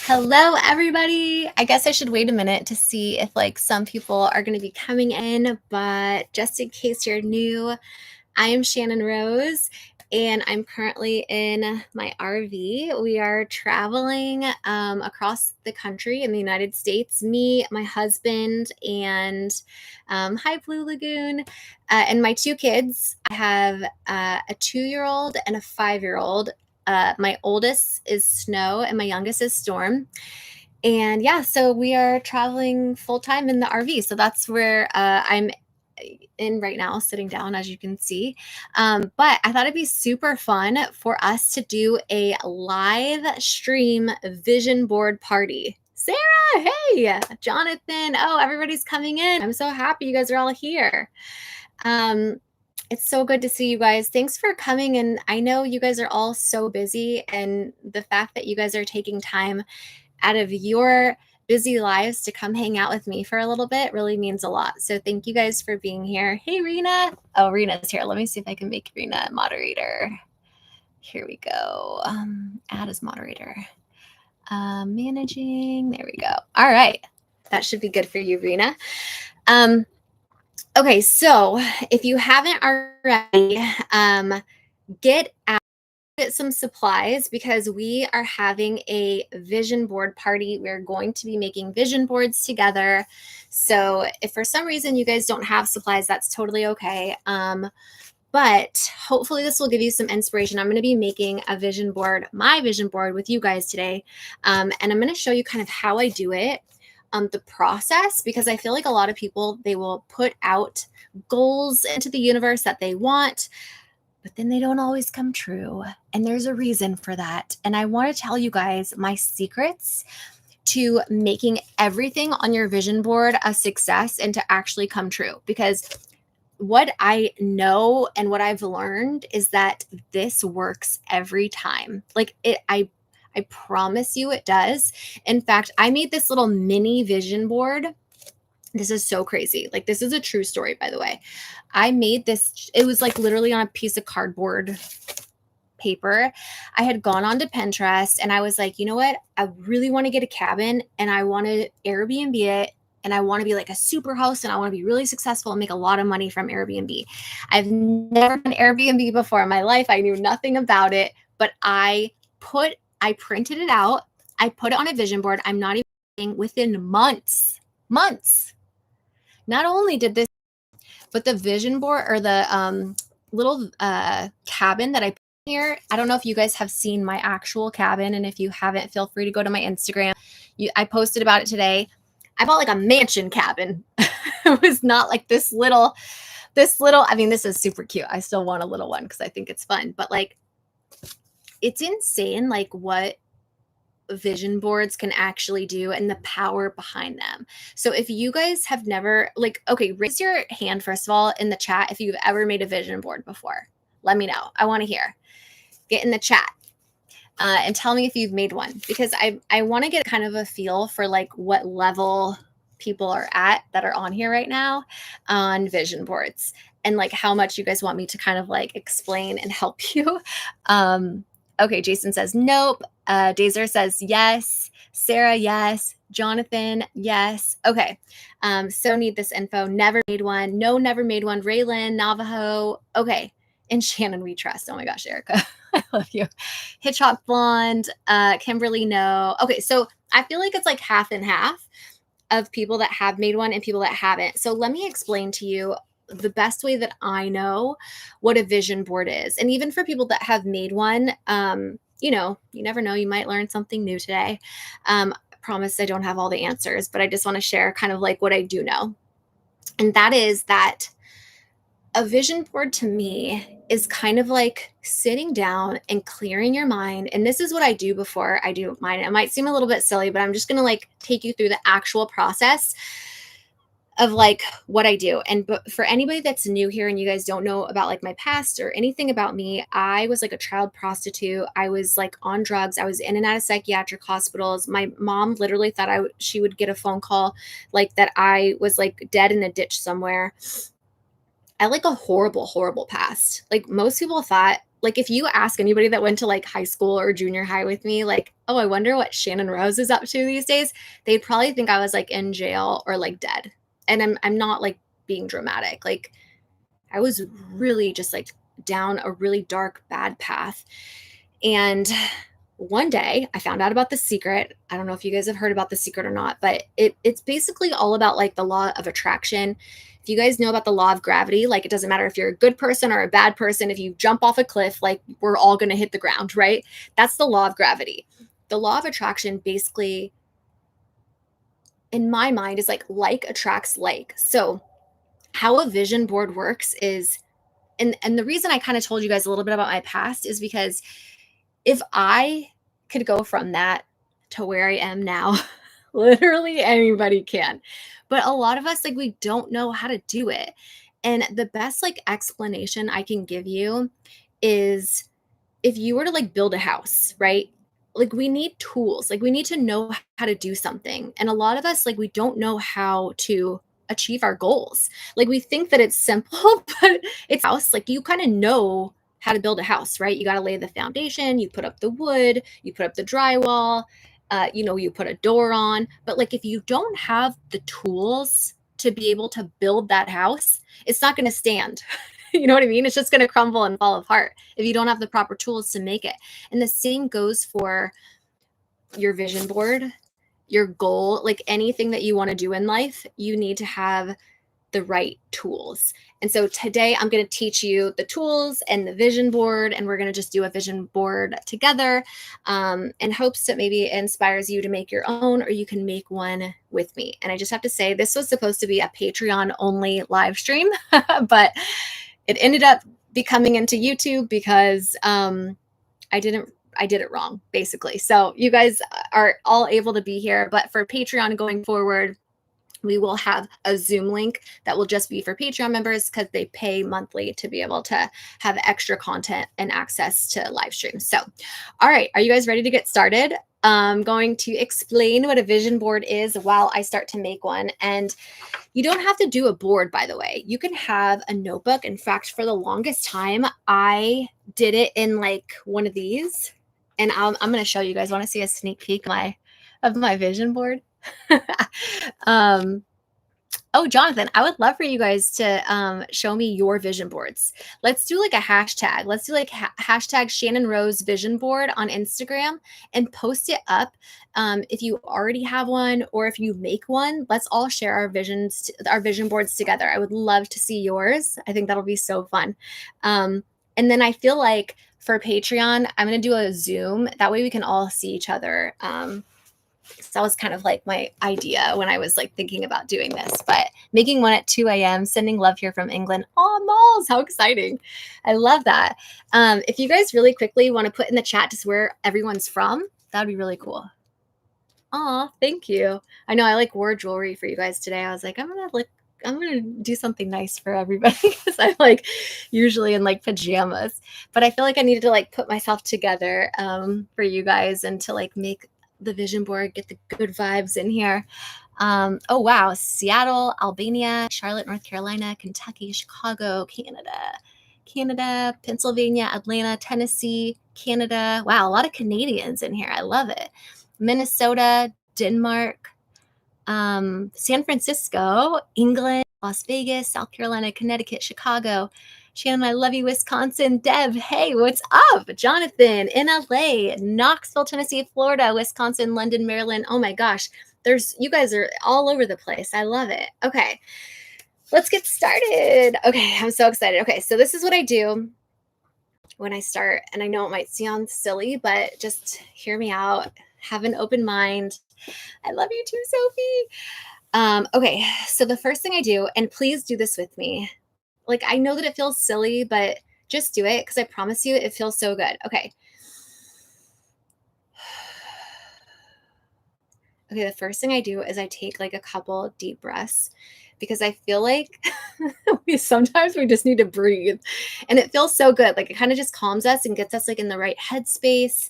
Hello, everybody. I guess I should wait a minute to see if like some people are going to be coming in, but just in case you're new, I am Shannon Rose and I'm currently in my RV. We are traveling across the country in the United States, me, my husband, and hi, Blue Lagoon, and my two kids. I have a 2-year-old and a 5-year-old. My oldest is Snow and my youngest is Storm. And yeah, so we are traveling full time in the RV. So that's where I'm in right now, sitting down, as you can see. But I thought it'd be super fun for us to do a live stream vision board party. Sarah, hey, Jonathan, oh, everybody's coming in. I'm so happy you guys are all here. It's so good to see you guys. Thanks for coming. And I know you guys are all so busy, and the fact that you guys are taking time out of your busy lives to come hang out with me for a little bit really means a lot. So thank you guys for being here. Hey, Rena. Oh, Rena's here. Let me see if I can make Rena a moderator. Here we go. Add as moderator. Managing. There we go. All right. That should be good for you, Rena. Okay, so if you haven't already, get some supplies because we are having a vision board party. We're going to be making vision boards together. So if for some reason you guys don't have supplies, that's totally okay. But hopefully this will give you some inspiration. I'm going to be making a vision board, my vision board with you guys today. And I'm going to show you kind of how I do it. The process, because I feel like a lot of people, they will put out goals into the universe that they want, but then they don't always come true. And there's a reason for that. And I want to tell you guys my secrets to making everything on your vision board a success and to actually come true. Because what I know and what I've learned is that this works every time. Like I promise you it does. In fact, I made this little mini vision board. This is so crazy. Like, this is a true story, by the way. I made this, it was like literally on a piece of cardboard paper. I had gone onto Pinterest and I was like, you know what? I really want to get a cabin and I want to Airbnb it. And I want to be like a super host and I want to be really successful and make a lot of money from Airbnb. I've never done Airbnb before in my life. I knew nothing about it, but I printed it out. I put it on a vision board. I'm not even within months. Not only did this, but the vision board or the little cabin that I put here, I don't know if you guys have seen my actual cabin. And if you haven't, feel free to go to my Instagram. I posted about it today. I bought like a mansion cabin. It was not like this little, I mean, this is super cute. I still want a little one because I think it's fun, but like, it's insane like what vision boards can actually do and the power behind them. So if you guys have never, like, okay, raise your hand first of all in the chat if you've ever made a vision board before. Let me know. I want to hear. Get in the chat and tell me if you've made one, because I want to get kind of a feel for like what level people are at that are on here right now on vision boards, and like how much you guys want me to kind of like explain and help you. Okay, Jason says nope. Dazer says yes. Sarah, yes. Jonathan, yes. Okay. So need this info. Never made one. No, never made one. Raylan, Navajo. Okay. And Shannon, we trust. Oh my gosh, Erica. I love you. Hitchhawk Blonde. Kimberly, no. Okay, so I feel like it's like half and half of people that have made one and people that haven't. So let me explain to you the best way that I know what a vision board is. And even for people that have made one, you know, you never know, you might learn something new today. I promise I don't have all the answers, but I just want to share kind of like what I do know. And that is that a vision board to me is kind of like sitting down and clearing your mind. And this is what I do before I do mine. It might seem a little bit silly, but I'm just going to like take you through the actual process of like what I do. And but for anybody that's new here and you guys don't know about like my past or anything about me, I was like a child prostitute. I was like on drugs. I was in and out of psychiatric hospitals. My mom literally thought she would get a phone call like that I was like dead in a ditch somewhere. I had like a horrible, horrible past. Like most people thought like if you ask anybody that went to like high school or junior high with me, like, oh, I wonder what Shannon Rose is up to these days, they'd probably think I was like in jail or like dead. And I'm not like being dramatic. Like I was really just like down a really dark, bad path. And one day I found out about The Secret. I don't know if you guys have heard about The Secret or not, but it's basically all about like the law of attraction. If you guys know about the law of gravity, like it doesn't matter if you're a good person or a bad person, if you jump off a cliff, like we're all going to hit the ground, right? That's the law of gravity. The law of attraction basically, in my mind, is like attracts like. So, how a vision board works is, and the reason I kind of told you guys a little bit about my past is because if I could go from that to where I am now, literally anybody can. But a lot of us, like, we don't know how to do it. And the best, like, explanation I can give you is if you were to like build a house, right? Like we need tools. Like we need to know how to do something. And a lot of us like we don't know how to achieve our goals. Like we think that it's simple, but it's house. Like you kind of know how to build a house, right? You got to lay the foundation, you put up the wood, you put up the drywall, you put a door on. But like if you don't have the tools to be able to build that house, it's not going to stand. You know what I mean? It's just going to crumble and fall apart if you don't have the proper tools to make it. And the same goes for your vision board, your goal, like anything that you want to do in life, you need to have the right tools. And so today I'm going to teach you the tools and the vision board, and we're going to just do a vision board together in hopes that maybe it inspires you to make your own, or you can make one with me. And I just have to say, this was supposed to be a Patreon only live stream, but it ended up becoming into YouTube because I did it wrong, basically. So you guys are all able to be here, but for Patreon going forward, we will have a Zoom link that will just be for Patreon members because they pay monthly to be able to have extra content and access to live streams. So, all right, are you guys ready to get started? I'm going to explain what a vision board is while I start to make one. And you don't have to do a board, by the way. You can have a notebook. In fact, for the longest time, I did it in like one of these. And I'm going to show you guys. Want to see a sneak peek of my vision board? Oh, Jonathan, I would love for you guys to show me your vision boards. Let's do like a hashtag. Let's do like hashtag Shannon Rose vision board on Instagram and post it up. If you already have one or if you make one, let's all share our vision boards together. I would love to see yours. I think that'll be so fun. And then I feel like for Patreon, I'm going to do a Zoom. That way we can all see each other. So that was kind of like my idea when I was like thinking about doing this, but making one at 2 a.m., sending love here from England. Oh, Malls, how exciting. I love that. If you guys really quickly want to put in the chat just where everyone's from, that would be really cool. Oh, thank you. I know I like wore jewelry for you guys today. I was like, I'm gonna do something nice for everybody because I'm like usually in like pajamas, but I feel like I needed to like put myself together for you guys and to like make the vision board, get the good vibes in here. Oh, wow. Seattle, Albania, Charlotte, North Carolina, Kentucky, Chicago, Canada, Pennsylvania, Atlanta, Tennessee, Canada. Wow, a lot of Canadians in here. I love it. Minnesota, Denmark, San Francisco, England, Las Vegas, South Carolina, Connecticut, Chicago. Shannon, I love you, Wisconsin. Deb, hey, what's up? Jonathan, in LA, Knoxville, Tennessee, Florida, Wisconsin, London, Maryland. Oh my gosh, you guys are all over the place. I love it. Okay, let's get started. Okay, I'm so excited. Okay, so this is what I do when I start. And I know it might sound silly, but just hear me out. Have an open mind. I love you too, Sophie. Okay, so the first thing I do, and please do this with me. Like, I know that it feels silly, but just do it because I promise you it feels so good. Okay. Okay, the first thing I do is I take like a couple deep breaths because I feel like sometimes we just need to breathe and it feels so good. Like it kind of just calms us and gets us like in the right headspace.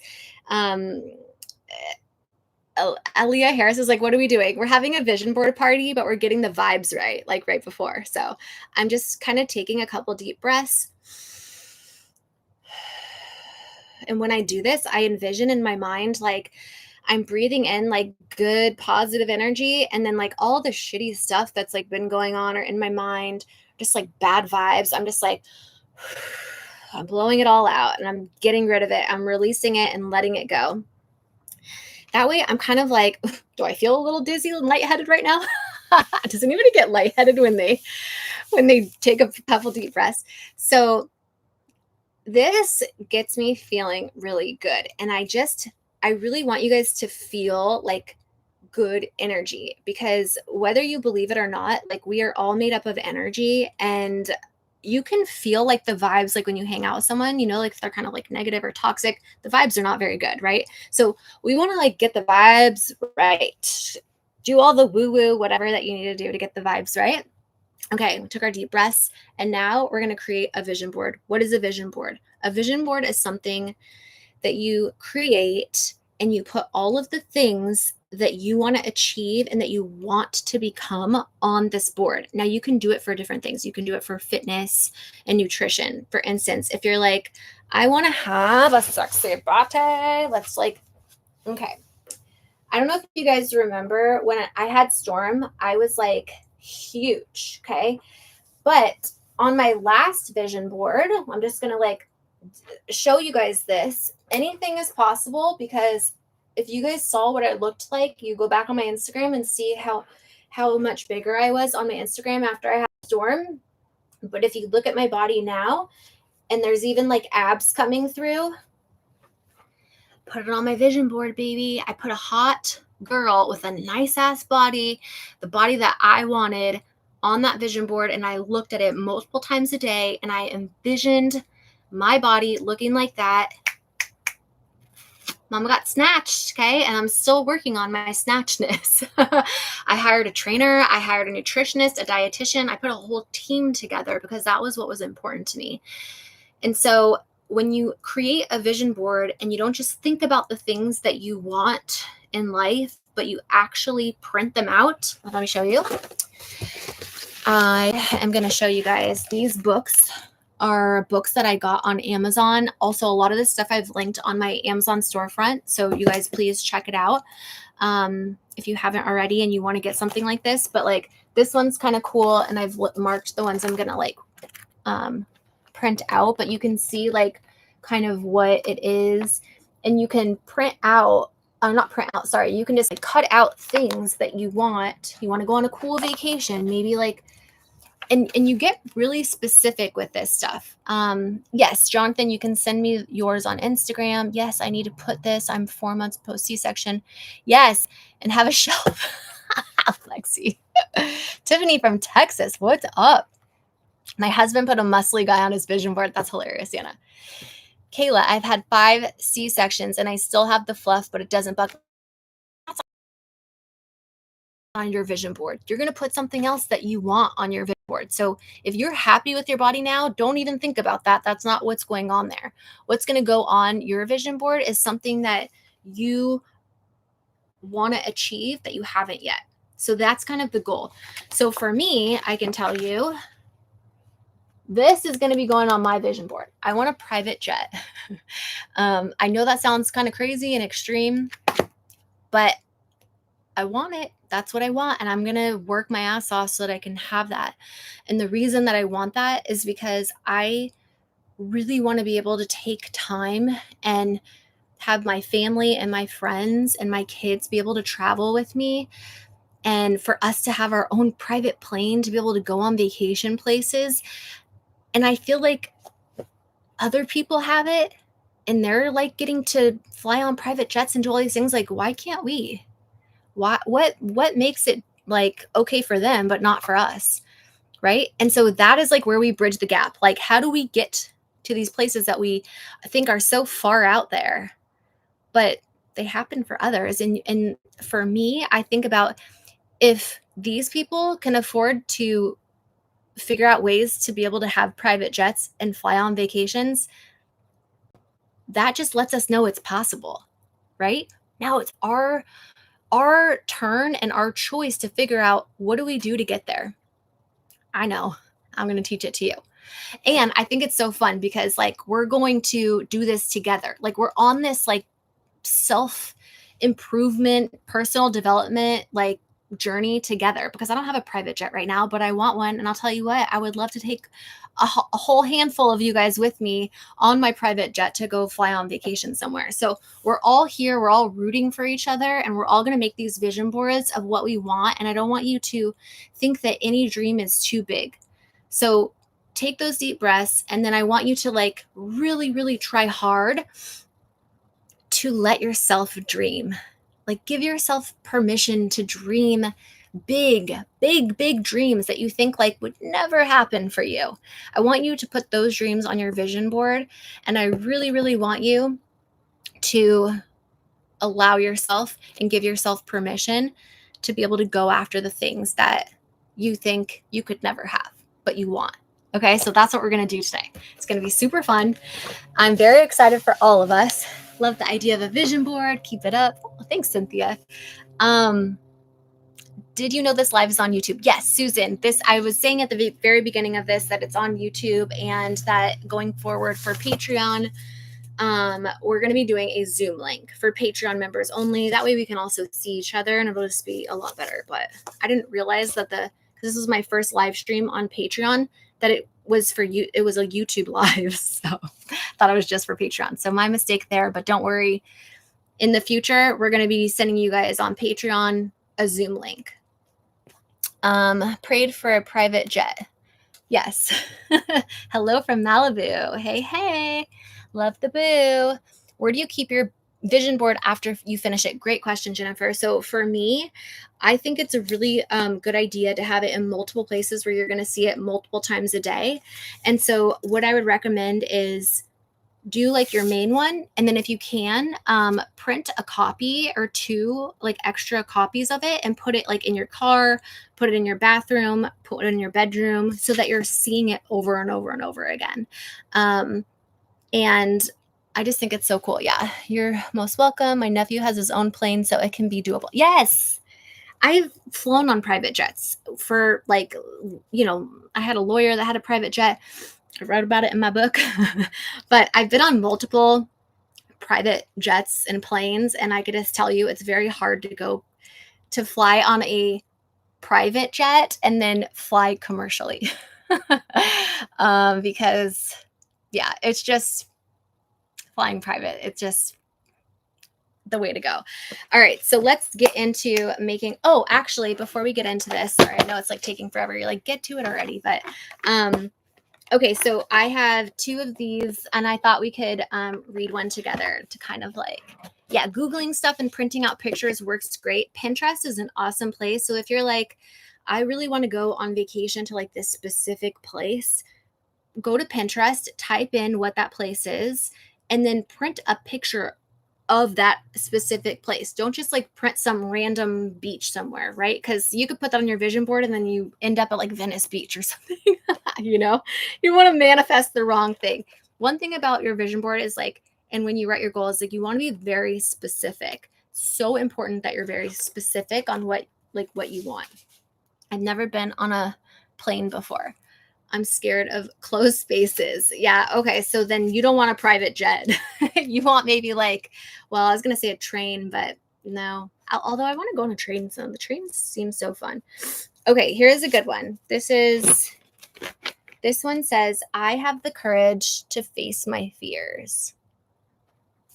Aaliyah Harris is like, what are we doing? We're having a vision board party, but we're getting the vibes right, like right before. So I'm just kind of taking a couple deep breaths. And when I do this, I envision in my mind, like, I'm breathing in like good positive energy, and then like all the shitty stuff that's like been going on or in my mind, just like bad vibes, I'm just like I'm blowing it all out and I'm getting rid of it. I'm releasing it and letting it go. That way I'm kind of like, do I feel a little dizzy and lightheaded right now? Does anybody get lightheaded when they take a couple deep breaths? So this gets me feeling really good. And I really want you guys to feel like good energy, because whether you believe it or not, like, we are all made up of energy, and you can feel like the vibes, like when you hang out with someone, like if they're kind of like negative or toxic, the vibes are not very good, right? So we want to like get the vibes right. Do all the woo woo, whatever that you need to do to get the vibes right. Okay, we took our deep breaths, and now we're going to create a vision board. What is a vision board? A vision board is something that you create and you put all of the things that you want to achieve and that you want to become on this board. Now, you can do it for different things. You can do it for fitness and nutrition. For instance, if you're like, I want to have a sexy body, let's like, okay. I don't know if you guys remember when I had Storm, I was like huge. Okay. But on my last vision board, I'm just going to like show you guys this. Anything is possible, because if you guys saw what it looked like, you go back on my Instagram and see how much bigger I was on my Instagram after I had Storm. But if you look at my body now, and there's even like abs coming through, put it on my vision board, baby. I put a hot girl with a nice ass body, the body that I wanted, on that vision board, and I looked at it multiple times a day, and I envisioned my body looking like that. Mama got snatched, okay? And I'm still working on my snatchness. I hired a trainer, I hired a nutritionist, a dietitian. I put a whole team together because that was what was important to me. And so when you create a vision board and you don't just think about the things that you want in life, but you actually print them out. Let me show you. I am going to show you guys these books. Are books that I got on Amazon. Also, a lot of this stuff I've linked on my Amazon storefront. So you guys please check it out if you haven't already and you want to get something like this. But like this one's kind of cool, and I've marked the ones I'm going to like print out. But you can see like kind of what it is. And you can print out, not print out, sorry. You can just like cut out things that you want. You want to go on a cool vacation, maybe like, and you get really specific with this stuff. Yes, Jonathan, you can send me yours on Instagram. Yes, I need to put this. I'm 4 months post C-section. Yes, and have a shelf. Lexi. Tiffany from Texas, what's up? My husband put a muscly guy on his vision board. That's hilarious, Anna. Kayla, I've had 5 C-sections and I still have the fluff, but it doesn't buckle on your vision board. You're going to put something else that you want on your vision board. So if you're happy with your body now, don't even think about that. That's not what's going on there. What's going to go on your vision board is something that you want to achieve that you haven't yet. So that's kind of the goal. So for me, I can tell you, this is going to be going on my vision board. I want a private jet. I know that sounds kind of crazy and extreme, but I want it. That's what I want. And I'm going to work my ass off so that I can have that. And the reason that I want that is because I really want to be able to take time and have my family and my friends and my kids be able to travel with me. And for us to have our own private plane to be able to go on vacation places. And I feel like other people have it and they're like getting to fly on private jets and do all these things. Like, why can't we? What makes it like okay for them but not for us, right? And so that is like where we bridge the gap. Like, how do we get to these places that we think are so far out there, but they happen for others? And for me, I think about, if these people can afford to figure out ways to be able to have private jets and fly on vacations, that just lets us know it's possible, right? Now it's our turn and our choice to figure out, what do we do to get there? I know. I'm going to teach it to you. And I think it's so fun because like we're going to do this together. Like we're on this like self improvement, personal development, like journey together, because I don't have a private jet right now, but I want one. And I'll tell you what, I would love to take a whole handful of you guys with me on my private jet to go fly on vacation somewhere. So we're all here, we're all rooting for each other, and we're all going to make these vision boards of what we want. And I don't want you to think that any dream is too big. So take those deep breaths, and then I want you to like really, really try hard to let yourself dream. Like give yourself permission to dream big, big, big dreams that you think like would never happen for you. I want you to put those dreams on your vision board. And I really, really want you to allow yourself and give yourself permission to be able to go after the things that you think you could never have, but you want. Okay, so that's what we're going to do today. It's going to be super fun. I'm very excited for all of us. Love the idea of a vision board. Keep it up. Oh, thanks, Cynthia. Did you know this live is on YouTube? Yes, Susan. I was saying at the very beginning of this that it's on YouTube, and that going forward for Patreon, we're going to be doing a Zoom link for Patreon members only. That way we can also see each other, and it'll just be a lot better. But I didn't realize that because this was my first live stream on Patreon, that it was for you. It was a YouTube live. So I thought it was just for Patreon. So my mistake there, but don't worry. In the future, we're going to be sending you guys on Patreon a Zoom link. Prayed for a private jet. Yes. Hello from Malibu. Hey, hey. Love the boo. Where do you keep your vision board after you finish it? Great question, Jennifer. So for me, I think it's a really good idea to have it in multiple places where you're going to see it multiple times a day. And so what I would recommend is do like your main one. And then if you can, print a copy or two, like extra copies of it, and put it like in your car, put it in your bathroom, put it in your bedroom, so that you're seeing it over and over and over again. And I just think it's so cool. Yeah, you're most welcome. My nephew has his own plane, so it can be doable. Yes. I've flown on private jets for like, I had a lawyer that had a private jet. I wrote about it in my book, but I've been on multiple private jets and planes, and I could just tell you it's very hard to fly on a private jet and then fly commercially. Because yeah, it's just flying private. It's just the way to go. All right, so let's get into making, actually, before we get into this, sorry, I know it's like taking forever. You're like, get to it already, but, okay, so I have two of these, and I thought we could read one together to kind of like, yeah, Googling stuff and printing out pictures works great. Pinterest is an awesome place. So if you're like, I really want to go on vacation to like this specific place, go to Pinterest, type in what that place is, and then print a picture of that specific place. Don't just like print some random beach somewhere, right? Because you could put that on your vision board and then you end up at like Venice Beach or something. You want to manifest the wrong thing. One thing about your vision board is like, and when you write your goals, like you want to be very specific. So important that you're very specific on what you want. I've never been on a plane before. I'm scared of closed spaces. Yeah. Okay. So then you don't want a private jet. You want maybe like, well, I was going to say a train, but no. Although I want to go on a train. So the trains seem so fun. Okay. Here's a good one. This one says, I have the courage to face my fears.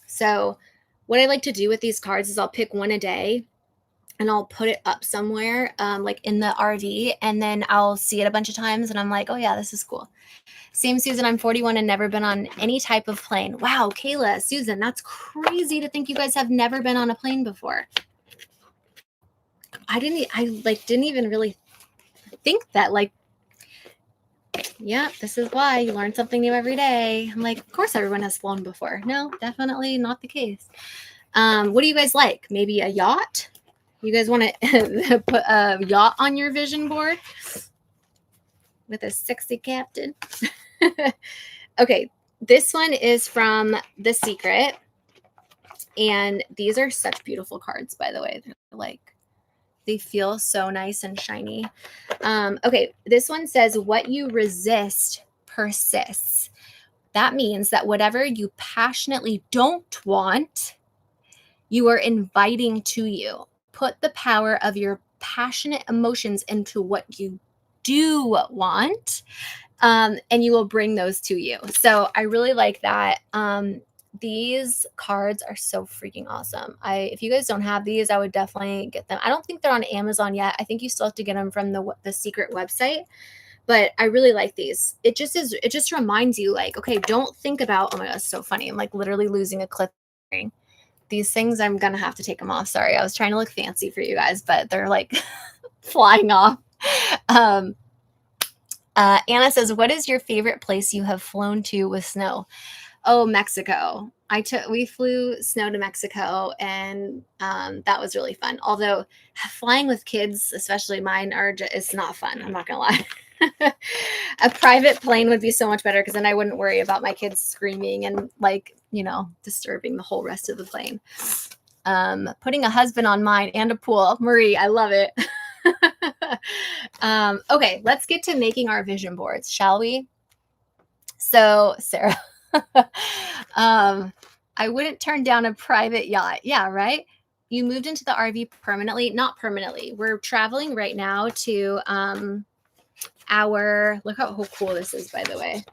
So what I like to do with these cards is I'll pick one a day, and I'll put it up somewhere, like in the RV, and then I'll see it a bunch of times, and I'm like, oh yeah, this is cool. Same, Susan, I'm 41 and never been on any type of plane. Wow, Kayla, Susan, that's crazy to think you guys have never been on a plane before. I didn't even really think that, like, yeah, this is why you learn something new every day. I'm like, of course everyone has flown before. No, definitely not the case. What do you guys like? Maybe a yacht? You guys want to put a yacht on your vision board with a sexy captain? Okay, this one is from The Secret. And these are such beautiful cards, by the way. They're like, they feel so nice and shiny. Okay, this one says, what you resist persists. That means that whatever you passionately don't want, you are inviting to you. Put the power of your passionate emotions into what you do want, and you will bring those to you. So I really like that. These cards are so freaking awesome. If you guys don't have these, I would definitely get them. I don't think they're on Amazon yet. I think you still have to get them from the secret website. But I really like these. It just reminds you, like, okay, don't think about, oh my God, it's so funny. I'm like literally losing a clip. These things, I'm gonna have to take them off. Sorry, I was trying to look fancy for you guys, but they're like flying off. Anna says, what is your favorite place you have flown to with snow? Oh, Mexico. We flew snow to Mexico, and that was really fun. Although flying with kids, especially mine, it's not fun. I'm not gonna lie. A private plane would be so much better, because then I wouldn't worry about my kids screaming and disturbing the whole rest of the plane. Putting a husband on mine and a pool. Marie, I love it. Okay, let's get to making our vision boards, shall we? So, Sarah, I wouldn't turn down a private yacht. Yeah, right? You moved into the RV permanently? Not permanently. We're traveling right now to look how cool this is, by the way.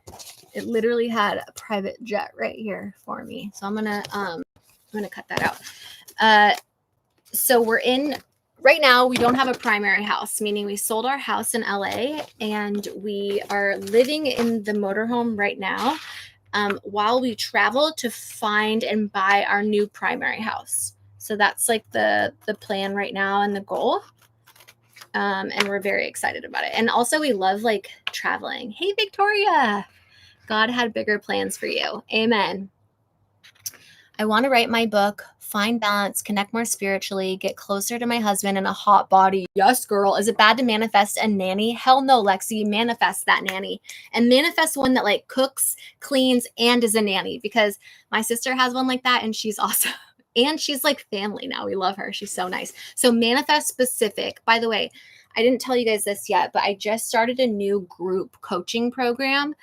It literally had a private jet right here for me. So I'm gonna cut that out. So we're in right now. We don't have a primary house, meaning we sold our house in LA, and we are living in the motorhome right now, while we travel to find and buy our new primary house. So that's like the plan right now and the goal. And we're very excited about it. And also we love like traveling. Hey, Victoria, God had bigger plans for you. Amen. I want to write my book, find balance, connect more spiritually, get closer to my husband and a hot body. Yes, girl. Is it bad to manifest a nanny? Hell no, Lexi. Manifest that nanny, and manifest one that like cooks, cleans, and is a nanny, because my sister has one like that, and she's awesome. And she's like family now. We love her. She's so nice. So manifest specific. By the way, I didn't tell you guys this yet, but I just started a new group coaching program.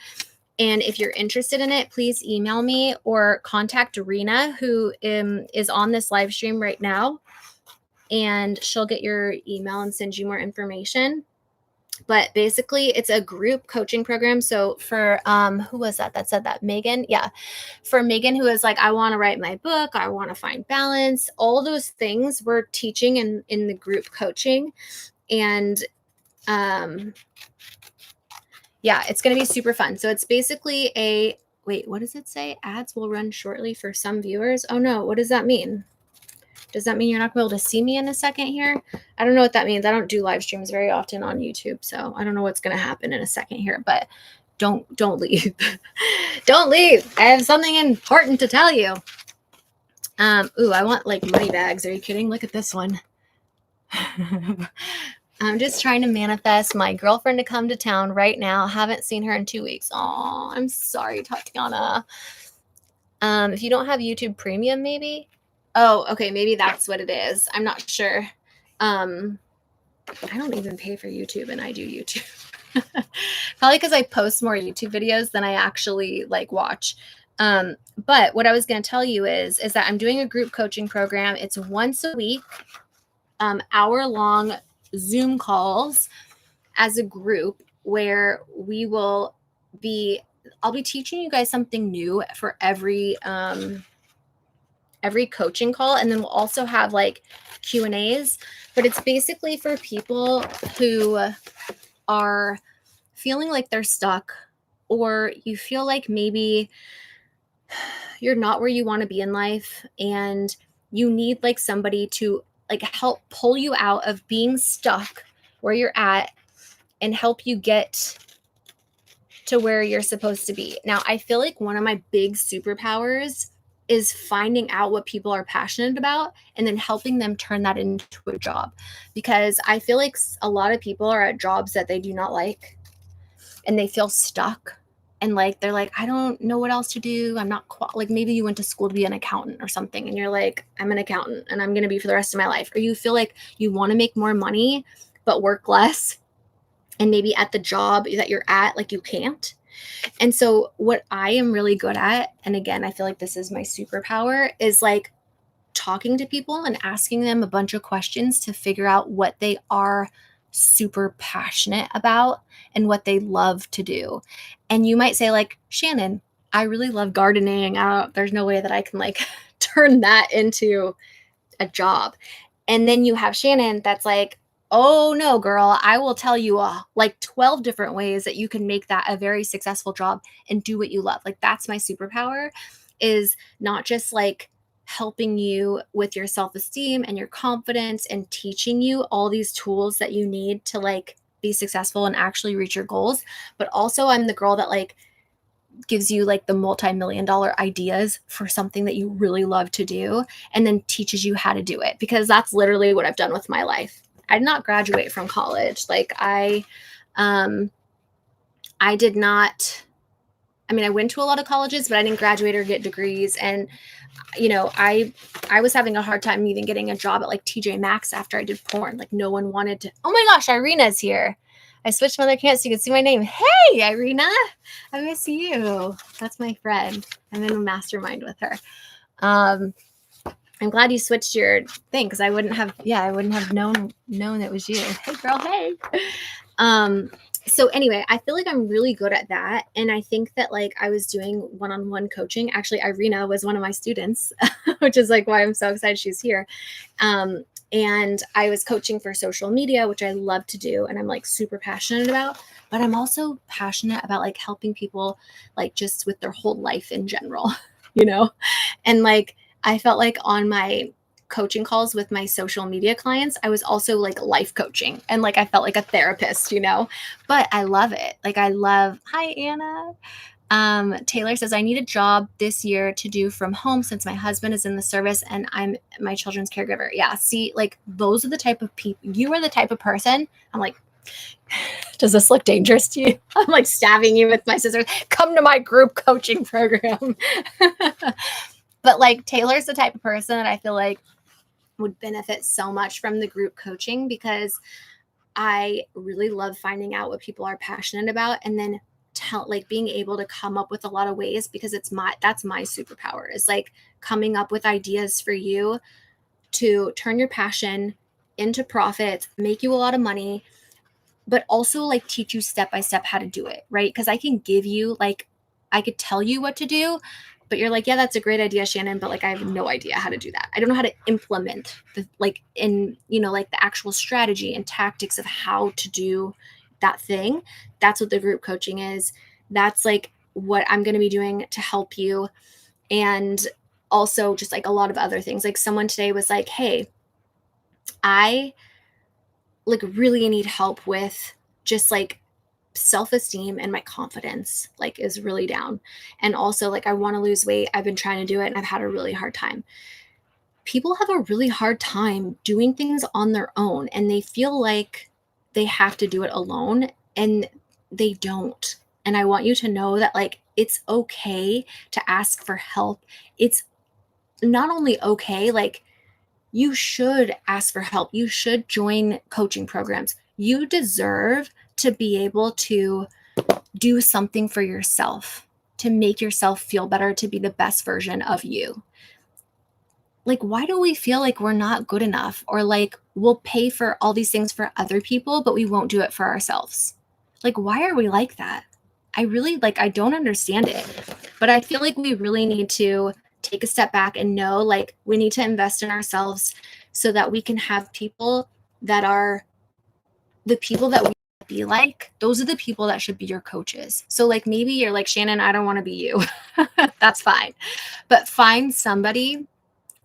And if you're interested in it, please email me or contact Rena, who is on this live stream right now. And she'll get your email and send you more information. But basically, it's a group coaching program. So for who was that said that? Megan? Yeah. For Megan, who is like, I want to write my book, I want to find balance, all those things we're teaching in the group coaching. And yeah, it's going to be super fun. So it's basically wait, what does it say? Ads will run shortly for some viewers. Oh no, what does that mean? Does that mean you're not going to be able to see me in a second here? I don't know what that means. I don't do live streams very often on YouTube, so I don't know what's going to happen in a second here, but don't leave. Don't leave. I have something important to tell you. Ooh, I want like money bags. Are you kidding? Look at this one. I'm just trying to manifest my girlfriend to come to town right now. Haven't seen her in 2 weeks. Oh, I'm sorry, Tatiana. If you don't have YouTube Premium, maybe. Oh, okay. Maybe that's what it is. I'm not sure. I don't even pay for YouTube, and I do YouTube. Probably because I post more YouTube videos than I actually like watch. But what I was going to tell you is that I'm doing a group coaching program. It's once a week, hour-long Zoom calls as a group, where I'll be teaching you guys something new for every coaching call. And then we'll also have like Q&As, but it's basically for people who are feeling like they're stuck, or you feel like maybe you're not where you want to be in life, and you need like somebody to like help pull you out of being stuck where you're at and help you get to where you're supposed to be. Now, I feel like one of my big superpowers is finding out what people are passionate about and then helping them turn that into a job. Because I feel like a lot of people are at jobs that they do not like, and they feel stuck. And like, they're like, I don't know what else to do. I'm not like, maybe you went to school to be an accountant or something, and you're like, I'm an accountant and I'm going to be for the rest of my life. Or you feel like you want to make more money, but work less. And maybe at the job that you're at, like you can't. And so what I am really good at, and again, I feel like this is my superpower, is like talking to people and asking them a bunch of questions to figure out what they are super passionate about and what they love to do. And you might say like, Shannon, I really love gardening. There's no way that I can like turn that into a job. And then you have Shannon that's like, oh no, girl, I will tell you like 12 different ways that you can make that a very successful job and do what you love. Like that's my superpower, is not just like helping you with your self-esteem and your confidence and teaching you all these tools that you need to like be successful and actually reach your goals, but also I'm the girl that like gives you like the multi-million dollar ideas for something that you really love to do and then teaches you how to do it, because that's literally what I've done with my life. I did not graduate from college. Like I did not, I mean, I went to a lot of colleges, but I didn't graduate or get degrees. And, you know, I was having a hard time even getting a job at like TJ Maxx after I did porn. Like no one wanted to, oh my gosh, Irina's here. I switched my other camera so you can see my name. Hey, Irina, I miss you. That's my friend. I'm in a mastermind with her. I'm glad you switched your thing because I wouldn't have known it was you. Hey, girl. Hey. So anyway, I feel like I'm really good at that. And I think that like I was doing one-on-one coaching. Actually, Irina was one of my students, which is like why I'm so excited she's here. And I was coaching for social media, which I love to do. And I'm like super passionate about, but I'm also passionate about like helping people like just with their whole life in general, you know? And like, I felt like on my coaching calls with my social media clients, I was also like life coaching and like I felt like a therapist, you know, but I love it. Like I love, hi, Anna. Taylor says, I need a job this year to do from home since my husband is in the service and I'm my children's caregiver. Yeah. See, like those are the type of people, you are the type of person. I'm like, does this look dangerous to you? I'm like stabbing you with my scissors. Come to my group coaching program. But like Taylor's the type of person that I feel like would benefit so much from the group coaching, because I really love finding out what people are passionate about and then being able to come up with a lot of ways, because that's my superpower, is like coming up with ideas for you to turn your passion into profits, make you a lot of money, but also like teach you step by step how to do it, right? Because I can give you I could tell you what to do, but you're like, yeah, that's a great idea, Shannon, but like I have no idea how to do that. I don't know how to implement the like the actual strategy and tactics of how to do that thing. That's what the group coaching is. That's like what I'm going to be doing to help you. And also just like a lot of other things. Like someone today was like, hey, I like really need help with just like self-esteem, and my confidence like is really down. And also like I want to lose weight. I've been trying to do it and I've had a really hard time. People have a really hard time doing things on their own and they feel like they have to do it alone, and they don't. And I want you to know that like it's okay to ask for help. It's not only okay, like you should ask for help. You should join coaching programs. You deserve to be able to do something for yourself, to make yourself feel better, to be the best version of you. Like, why do we feel like we're not good enough, or like we'll pay for all these things for other people, but we won't do it for ourselves? Like, why are we like that? I don't understand it, but I feel like we really need to take a step back and know like we need to invest in ourselves so that we can have people that are the people that we be like. Those are the people that should be your coaches. So like maybe you're like, Shannon, I don't want to be you. That's fine. But find somebody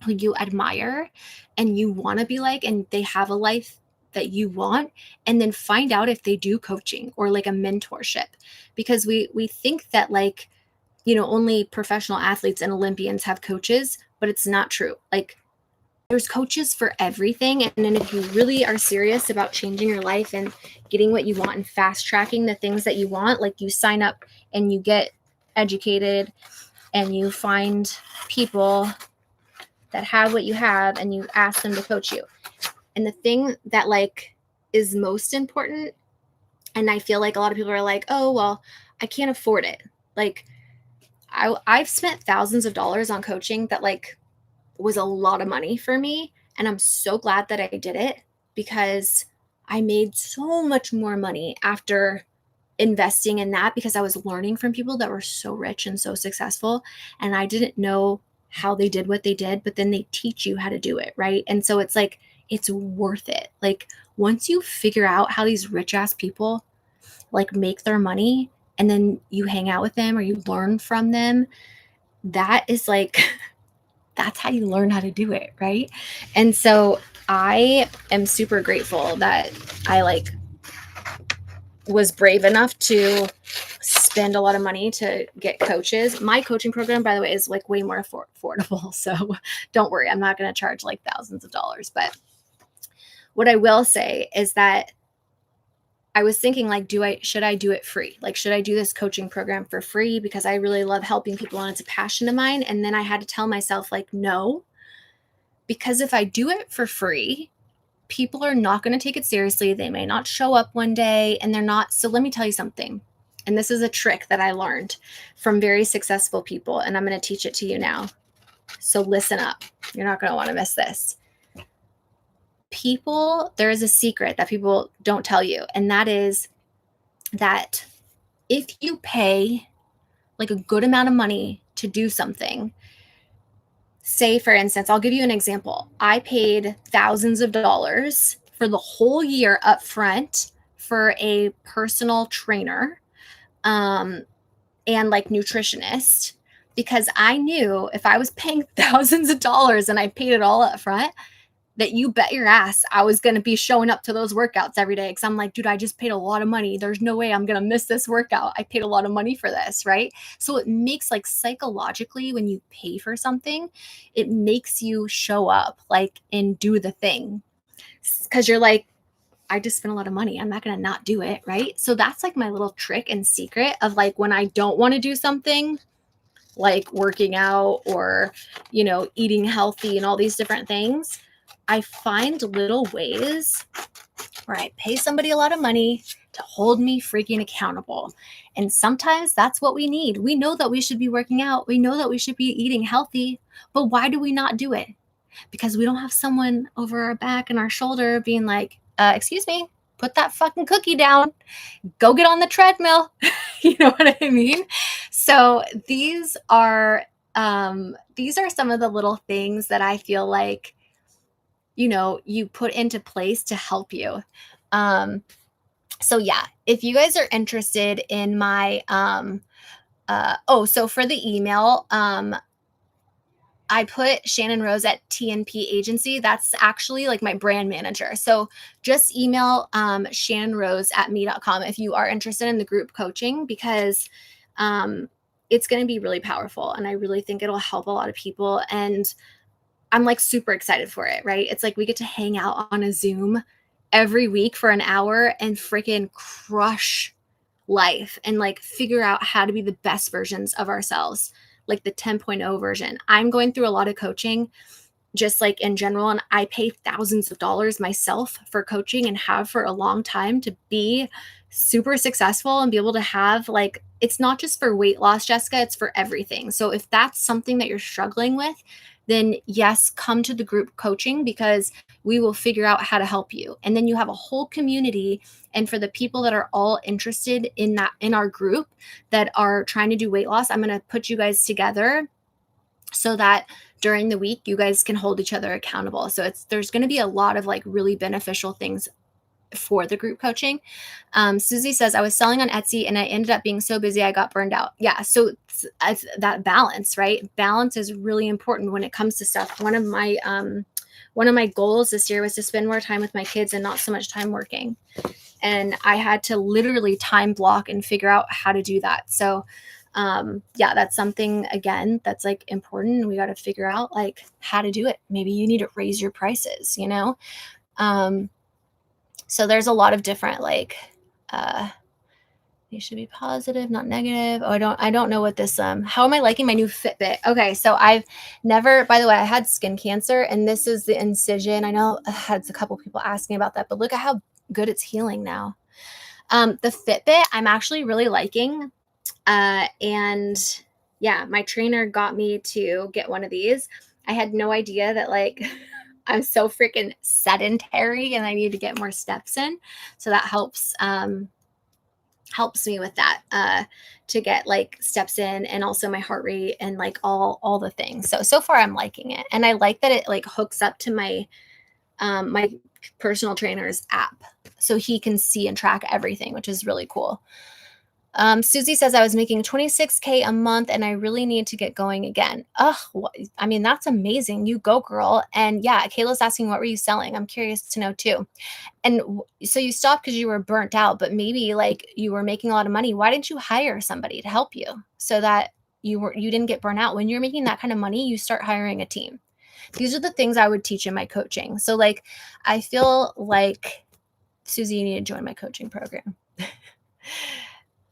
who you admire and you want to be like, and they have a life that you want, and then find out if they do coaching or like a mentorship. Because we think that like, you know, only professional athletes and Olympians have coaches, but it's not true. Like there's coaches for everything. And then if you really are serious about changing your life and getting what you want and fast tracking the things that you want, like you sign up and you get educated and you find people that have what you have and you ask them to coach you. And the thing that like is most important, and I feel like a lot of people are like, oh, well, I can't afford it. Like I've spent thousands of dollars on coaching that like was a lot of money for me. And I'm so glad that I did it because I made so much more money after investing in that because I was learning from people that were so rich and so successful. And I didn't know how they did what they did, but then they teach you how to do it. Right. And so it's like, it's worth it. Like once you figure out how these rich ass people like make their money and then you hang out with them or you learn from them, that is like, that's how you learn how to do it. Right. And so I am super grateful that I like was brave enough to spend a lot of money to get coaches. My coaching program, by the way, is like way more affordable. So don't worry, I'm not going to charge like thousands of dollars. But what I will say is that I was thinking like, should I do it free? Like, should I do this coaching program for free? Because I really love helping people and it's a passion of mine. And then I had to tell myself like, no, because if I do it for free, people are not going to take it seriously. They may not show up one day and they're not. So let me tell you something. And this is a trick that I learned from very successful people. And I'm going to teach it to you now. So listen up. You're not going to want to miss this. There is a secret that people don't tell you. And that is that if you pay like a good amount of money to do something, say, for instance, I'll give you an example. I paid thousands of dollars for the whole year up front for a personal trainer and like nutritionist because I knew if I was paying thousands of dollars and I paid it all up front, that you bet your ass I was going to be showing up to those workouts every day. Cause I'm like, dude, I just paid a lot of money. There's no way I'm going to miss this workout. I paid a lot of money for this. Right. So it makes like psychologically when you pay for something, it makes you show up like and do the thing. Cause you're like, I just spent a lot of money. I'm not going to not do it. Right. So that's like my little trick and secret of like, when I don't want to do something like working out or, eating healthy and all these different things, I find little ways where I pay somebody a lot of money to hold me freaking accountable. And sometimes that's what we need. We know that we should be working out. We know that we should be eating healthy, but why do we not do it? Because we don't have someone over our back and our shoulder being like, excuse me, put that fucking cookie down, go get on the treadmill. You know what I mean? So these are some of the little things that I feel like, you put into place to help you. So yeah, if you guys are interested in my, so for the email, I put Shannon Rose at TNP Agency. That's actually like my brand manager. So just email shannonrose@me.com if you are interested in the group coaching because it's going to be really powerful. And I really think it'll help a lot of people. And I'm like super excited for it, right? It's like we get to hang out on a Zoom every week for an hour and freaking crush life and like figure out how to be the best versions of ourselves, like the 10.0 version. I'm going through a lot of coaching just like in general, and I pay thousands of dollars myself for coaching and have for a long time to be super successful and be able to have like, it's not just for weight loss, Jessica, it's for everything. So if that's something that you're struggling with, then yes, come to the group coaching because we will figure out how to help you. And then you have a whole community. And for the people that are all interested in that, in our group that are trying to do weight loss, I'm going to put you guys together so that during the week, you guys can hold each other accountable. So there's going to be a lot of like really beneficial things for the group coaching. Susie says, I was selling on Etsy and I ended up being so busy, I got burned out. Yeah. So it's that balance, right? Balance is really important when it comes to stuff. One of my goals this year was to spend more time with my kids and not so much time working. And I had to literally time block and figure out how to do that. So yeah, that's something again, that's like important. We got to figure out like how to do it. Maybe you need to raise your prices, so there's a lot of different like, you should be positive, not negative. Oh, I don't know what this, how am I liking my new Fitbit? Okay. So by the way, I had skin cancer and this is the incision. I know I had a couple people asking about that, but look at how good it's healing now. The Fitbit I'm actually really liking. And yeah, my trainer got me to get one of these. I had no idea that like I'm so freaking sedentary and I need to get more steps in. So that helps me with that, to get like steps in, and also my heart rate and like all the things. So far I'm liking it. And I like that it like hooks up to my personal trainer's app, so he can see and track everything, which is really cool. Susie says, I was making 26K a month and I really need to get going again. Oh, I mean, that's amazing. You go, girl. And yeah, Kayla's asking, what were you selling? I'm curious to know too. And so you stopped because you were burnt out, but maybe like you were making a lot of money. Why didn't you hire somebody to help you so that you didn't get burnt out? When you're making that kind of money, you start hiring a team. These are the things I would teach in my coaching. So like, I feel like, Susie, you need to join my coaching program.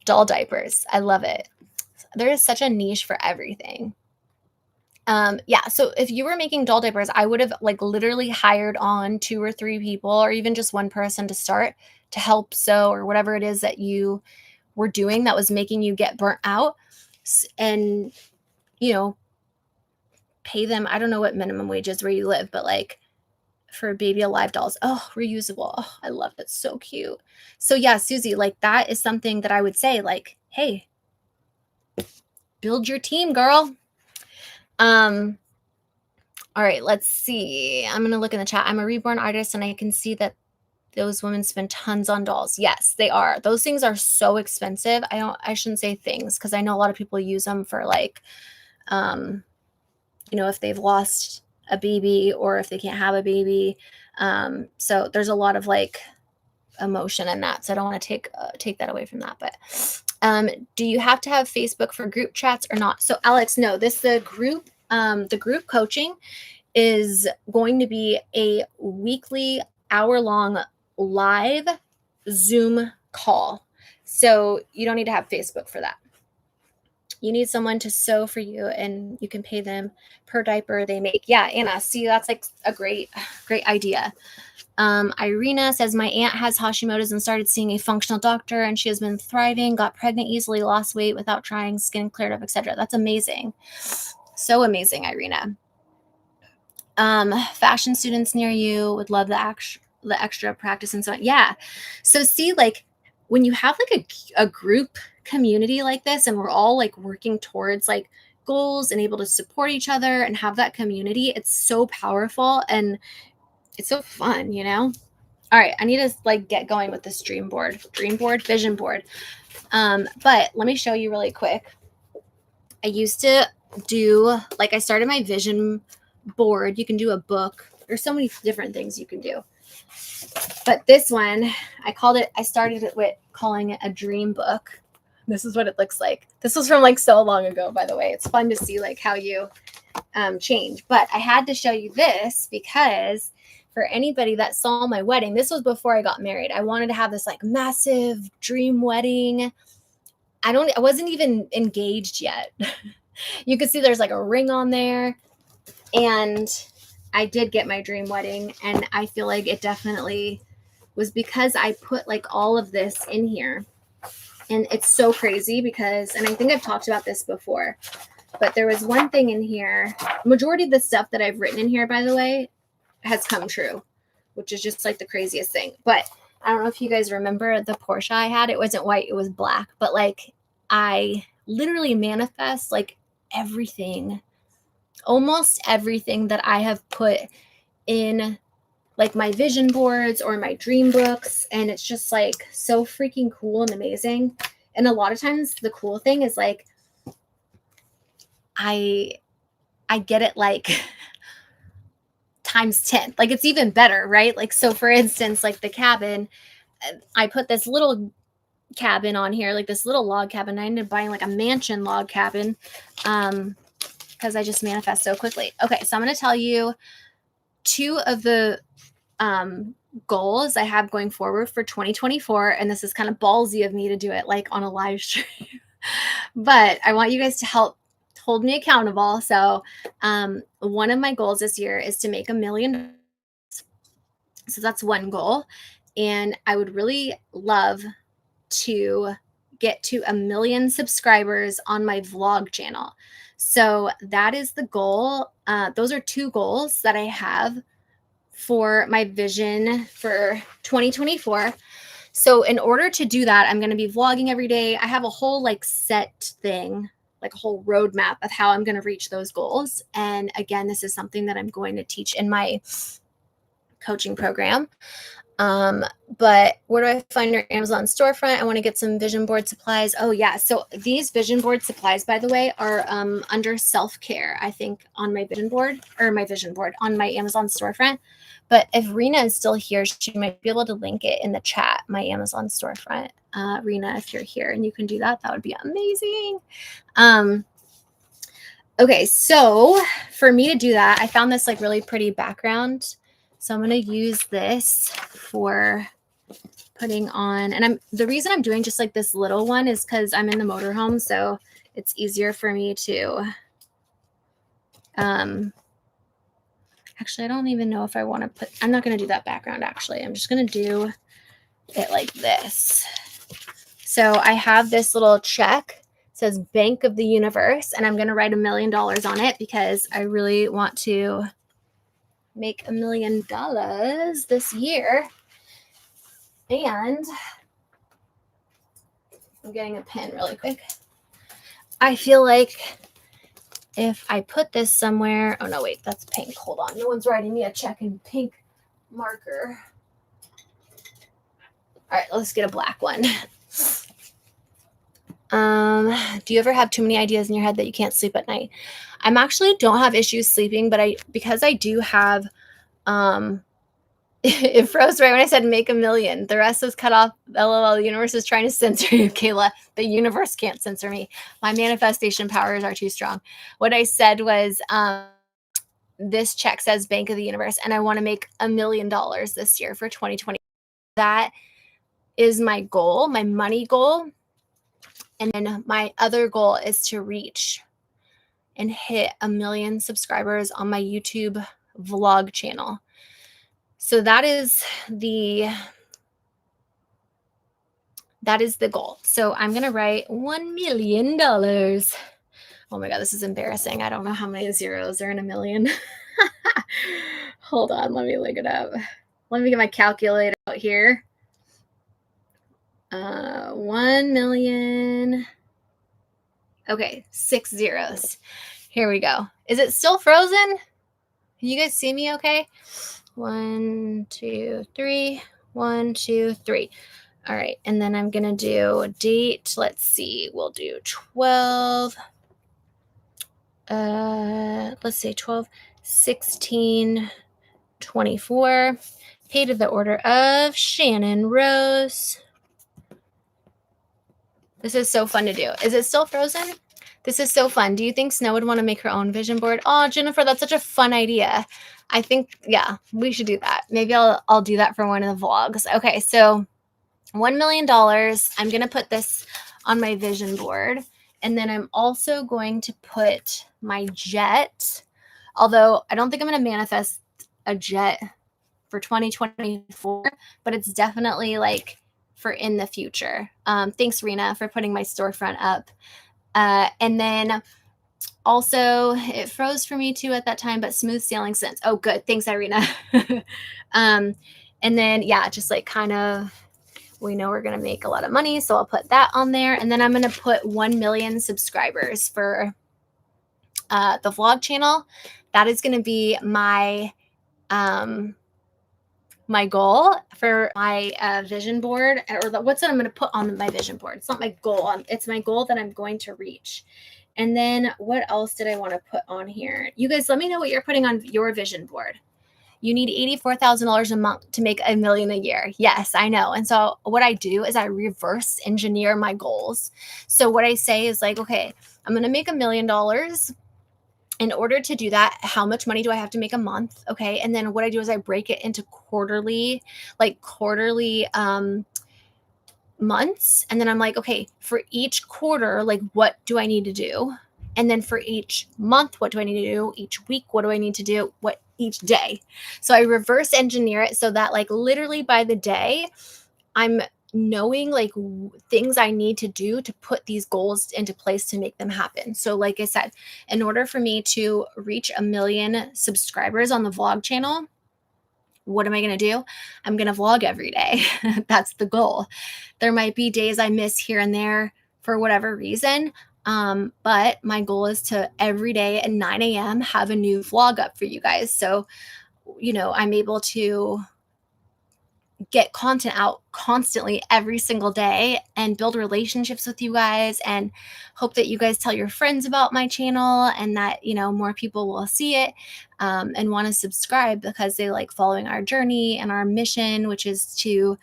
Doll diapers. I love it. There is such a niche for everything. Yeah. So if you were making doll diapers, I would have like literally hired on 2 or 3 people, or even just one person to start to help sew or whatever it is that you were doing that was making you get burnt out, and, you know, pay them. I don't know what minimum wage is where you live, but like for baby alive dolls, oh, reusable. Oh, I love it. So cute. So yeah, Susie, like that is something that I would say, like, hey, build your team, girl. All right, let's see. I'm going to look in the chat. I'm a reborn artist and I can see that those women spend tons on dolls. Yes, they are. Those things are so expensive. I shouldn't say things, because I know a lot of people use them for like, if they've lost a baby or if they can't have a baby. So there's a lot of like emotion in that. So I don't want to take that away from that. But do you have to have Facebook for group chats or not? So Alex, no, the group coaching is going to be a weekly hour-long live Zoom call. So you don't need to have Facebook for that. You need someone to sew for you, and you can pay them per diaper they make. Yeah, Anna, see, that's like a great idea. Irina says, my aunt has Hashimoto's and started seeing a functional doctor, and she has been thriving, got pregnant easily, lost weight without trying, skin cleared up, etc. That's amazing. So amazing, Irina. Fashion students near you would love the extra practice and so on. Yeah. So see, like when you have like a group community like this, and we're all like working towards like goals and able to support each other and have that community, it's so powerful and it's so fun, All right, I need to like get going with this dream board, vision board. But let me show you really quick. I used to do, like, I started my vision board. You can do a book. There's so many different things you can do. But this one, I started it with calling it a dream book. This is what it looks like. This was from like so long ago, by the way. It's fun to see like how you change. But I had to show you this because for anybody that saw my wedding, this was before I got married. I wanted to have this like massive dream wedding. I wasn't even engaged yet. You can see there's like a ring on there. And I did get my dream wedding. And I feel like it definitely was because I put like all of this in here. And it's so crazy because, and I think I've talked about this before, but there was one thing in here. Majority of the stuff that I've written in here, by the way, has come true, which is just like the craziest thing. But I don't know if you guys remember the Porsche I had. It wasn't white, it was black. But like I literally manifest like everything, almost everything that I have put in like my vision boards or my dream books. And it's just like so freaking cool and amazing. And a lot of times the cool thing is like, I get it like times 10, like it's even better, right? Like, so for instance, like the cabin, I put this little cabin on here, like this little log cabin. I ended up buying like a mansion log cabin because I just manifest so quickly. Okay, so I'm going to tell you 2 of the goals I have going forward for 2024. And this is kind of ballsy of me to do it like on a live stream, but I want you guys to help hold me accountable. So one of my goals this year is to make $1 million. So that's one goal. And I would really love to get to 1 million subscribers on my vlog channel. So that is the goal. Those are 2 goals that I have for my vision for 2024. So in order to do that, I'm going to be vlogging every day. I have a whole like set thing, like a whole roadmap of how I'm going to reach those goals. And again, this is something that I'm going to teach in my coaching program. But where do I find your Amazon storefront? I want to get some vision board supplies. Oh yeah. So these vision board supplies, by the way, are under self-care, I think, on my vision board on my Amazon storefront. But if Rena is still here, she might be able to link it in the chat, my Amazon storefront. Rena, if you're here and you can do that, that would be amazing. Okay, so for me to do that, I found this like really pretty background. So I'm going to use this for putting on, and the reason I'm doing just like this little one is because I'm in the motorhome, so it's easier for me to, actually, I don't even know if I want to put, I'm not going to do that background actually. I'm just going to do it like this. So I have this little check, it says Bank of the Universe, and I'm going to write $1 million on it because I really want to make $1 million this year. And I'm getting a pen really quick. I feel like if I put this somewhere, oh no, wait, that's pink. Hold on. No one's writing me a check in pink marker. All right, let's get a black one. Do you ever have too many ideas in your head that you can't sleep at night? I'm actually don't have issues sleeping, but because I do have, it froze right when I said make $1 million. The rest was cut off. LOL, the universe is trying to censor you, Kayla. The universe can't censor me. My manifestation powers are too strong. What I said was, this check says Bank of the Universe, and I want to make $1 million this year for 2020. That is my goal, my money goal. And then my other goal is to reach and hit 1 million subscribers on my YouTube vlog channel. So that is the goal. So I'm going to write $1 million. Oh my God, this is embarrassing. I don't know how many zeros are in 1 million. Hold on, let me look it up. Let me get my calculator out here. 1 million. Okay, 6 zeros. Here we go. Is it still frozen? Can you guys see me okay? 1, 2, 3. 1, 2, 3. All right, and then I'm going to do a date. Let's see. We'll do 12. Let's say 12, 16, 24. Pay to the order of Shannon Rose. This is so fun to do. Is it still frozen? This is so fun. Do you think Snow would want to make her own vision board? Oh, Jennifer, that's such a fun idea. I think, yeah, we should do that. Maybe I'll do that for one of the vlogs. Okay, so $1 million. I'm going to put this on my vision board. And then I'm also going to put my jet, although I don't think I'm going to manifest a jet for 2024, but it's definitely like for in the future. Thanks, Rena, for putting my storefront up. And then also it froze for me too at that time, but smooth sailing since. Oh, good. Thanks, Irina. And then, yeah, just like kind of, we know we're going to make a lot of money. So I'll put that on there. And then I'm going to put 1 million subscribers for the vlog channel. That is going to be my, my goal for my vision board, or what's it I'm going to put on my vision board. It's not my goal. It's my goal that I'm going to reach. And then what else did I want to put on here? You guys, let me know what you're putting on your vision board. You need $84,000 a month to make $1 million a year. Yes, I know. And so what I do is I reverse engineer my goals. So what I say is like, okay, I'm going to make $1 million. In order to do that, how much money do I have to make a month? Okay. And then what I do is I break it into quarterly months. And then I'm like, okay, for each quarter, like, what do I need to do? And then for each month, what do I need to do? Each week, what do I need to do? What each day? So I reverse engineer it so that like literally by the day, I'm knowing like things I need to do to put these goals into place to make them happen. So like I said, in order for me to reach 1 million subscribers on the vlog channel, what am I going to do? I'm going to vlog every day. That's the goal. There might be days I miss here and there for whatever reason. But my goal is to every day at 9 a.m. have a new vlog up for you guys. So, I'm able to get content out constantly every single day and build relationships with you guys, and hope that you guys tell your friends about my channel, and that more people will see it and want to subscribe because they like following our journey and our mission, which is to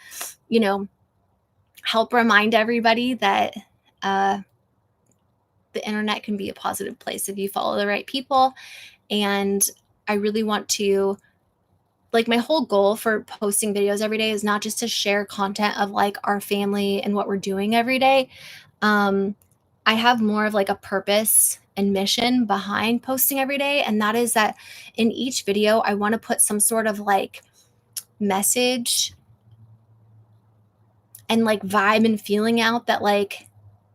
help remind everybody that the internet can be a positive place if you follow the right people. And I really want to, like, my whole goal for posting videos every day is not just to share content of like our family and what we're doing every day. I have more of like a purpose and mission behind posting every day. And that is that in each video, I want to put some sort of like message and like vibe and feeling out that like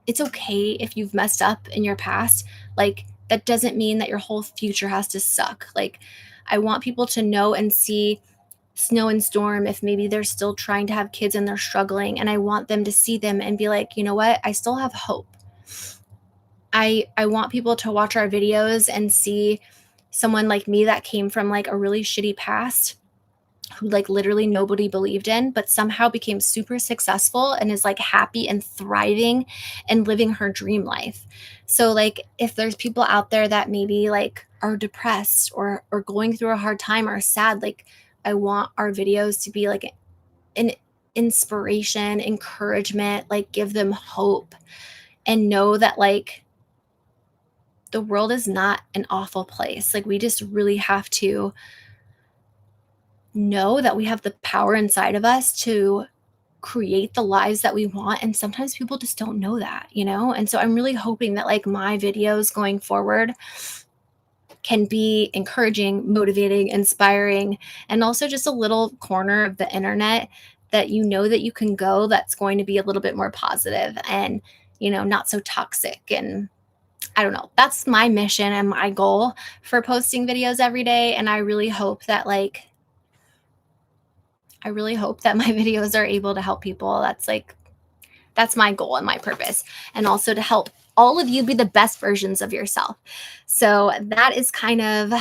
it's okay if you've messed up in your past. Like, that doesn't mean that your whole future has to suck. Like, I want people to know and see snow and storm if maybe they're still trying to have kids and they're struggling, and I want them to see them and be like, you know what, I still have hope. I want people to watch our videos and see someone like me that came from like a really shitty past, who like literally nobody believed in, but somehow became super successful and is like happy and thriving and living her dream life. So like, if there's people out there that maybe like are depressed or going through a hard time or sad, like, I want our videos to be like an inspiration, encouragement, like give them hope and know that like the world is not an awful place. Like, we just really have to know that we have the power inside of us to create the lives that we want. And sometimes people just don't know that, And so I'm really hoping that like my videos going forward can be encouraging, motivating, inspiring, and also just a little corner of the internet that that you can go, that's going to be a little bit more positive and, not so toxic. And I don't know, that's my mission and my goal for posting videos every day. And I really hope that my videos are able to help people. That's my goal and my purpose. And also to help all of you be the best versions of yourself. So that is kind of